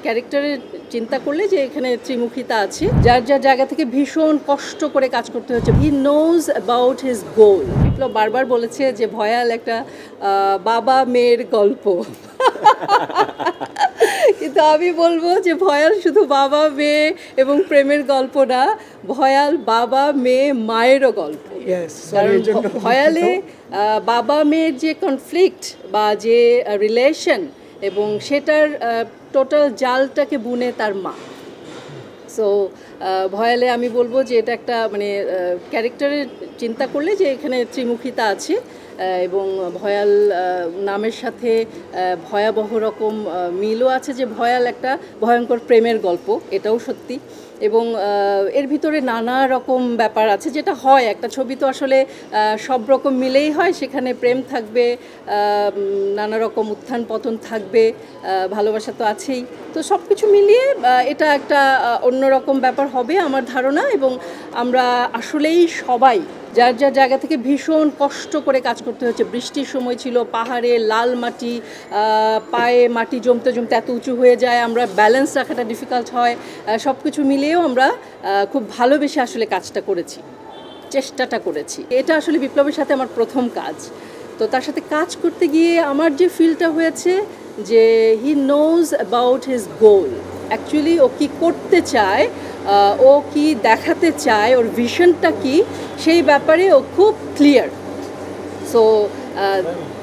ক্যারেক্টারের চিন্তা করলে যে এখানে ত্রিমুখিতা আছে, যার যার জায়গা থেকে ভীষণ কষ্ট করে কাজ করতে হচ্ছে। He knows about his goal. Biplab বারবার বলেছে যে ভয়াল একটা বাবা মেয়ের গল্প, কিন্তু আমি বলবো যে ভয়াল শুধু বাবা মেয়ে এবং প্রেমের গল্প না, ভয়াল বাবা মেয়ে মায়েরও গল্প। কারণ ভয়ালে বাবা মেয়ের যে কনফ্লিক্ট বা যে রিলেশন এবং সেটার টোটাল জালটাকে বুনে তার মা। সো ভয়ালে আমি বলবো যে এটা একটা মানে ক্যারেক্টারের চিন্তা করলে যে এখানে ত্রিমুখিতা আছে এবং ভয়াল নামের সাথে ভয়াবহ রকম মিলও আছে, যে ভয়াল একটা ভয়ঙ্কর প্রেমের গল্প, এটাও সত্যি। এবং এর ভিতরে নানা রকম ব্যাপার আছে, যেটা হয় একটা ছবি তো আসলে সব রকম মিলেই হয়, সেখানে প্রেম থাকবে, নানা রকম উত্থান পতন থাকবে, ভালোবাসা তো আছেই। তো সব কিছু মিলিয়ে এটা একটা অন্যরকম ব্যাপার হবে আমার ধারণা। এবং আমরা আসলেই সবাই যার যার জায়গা থেকে ভীষণ কষ্ট করে কাজ করতে হচ্ছে। বৃষ্টির সময় ছিল, পাহাড়ে লাল মাটি, পায়ে মাটি জমতে জমতে এত উঁচু হয়ে যায়, আমরা ব্যালেন্স রাখাটা ডিফিকাল্ট হয়। সব কিছু মিলিয়েও আমরা খুব ভালোবেসে আসলে কাজটা করেছি, চেষ্টাটা করেছি। এটা আসলে বিপ্লবের সাথে আমার প্রথম কাজ, তো তার সাথে কাজ করতে গিয়ে আমার যে ফিলটা হয়েছে যে he knows about his goal. Actually ও কী করতে চায়, ও কি দেখাতে চায়, ওর ভিশনটা কি, সেই ব্যাপারে ও খুব ক্লিয়ার। সো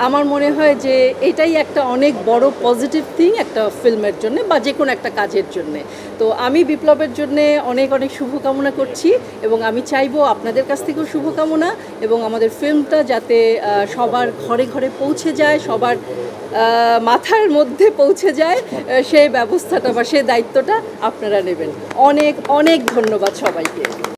আমার মনে হয় যে এটাই একটা অনেক বড় পজিটিভ থিং একটা ফিল্মের জন্য বা যে কোনো একটা কাজের জন্যে। তো আমি বিপ্লবের জন্যে অনেক অনেক শুভকামনা করছি এবং আমি চাইবো আপনাদের কাছ থেকেও শুভকামনা, এবং আমাদের ফিল্মটা যাতে সবার ঘরে ঘরে পৌঁছে যায়, সবার মাথার মধ্যে পৌঁছে যায়, সেই ব্যবস্থাটা বা সেই দায়িত্বটা আপনারা নেবেন। অনেক অনেক ধন্যবাদ সবাইকে।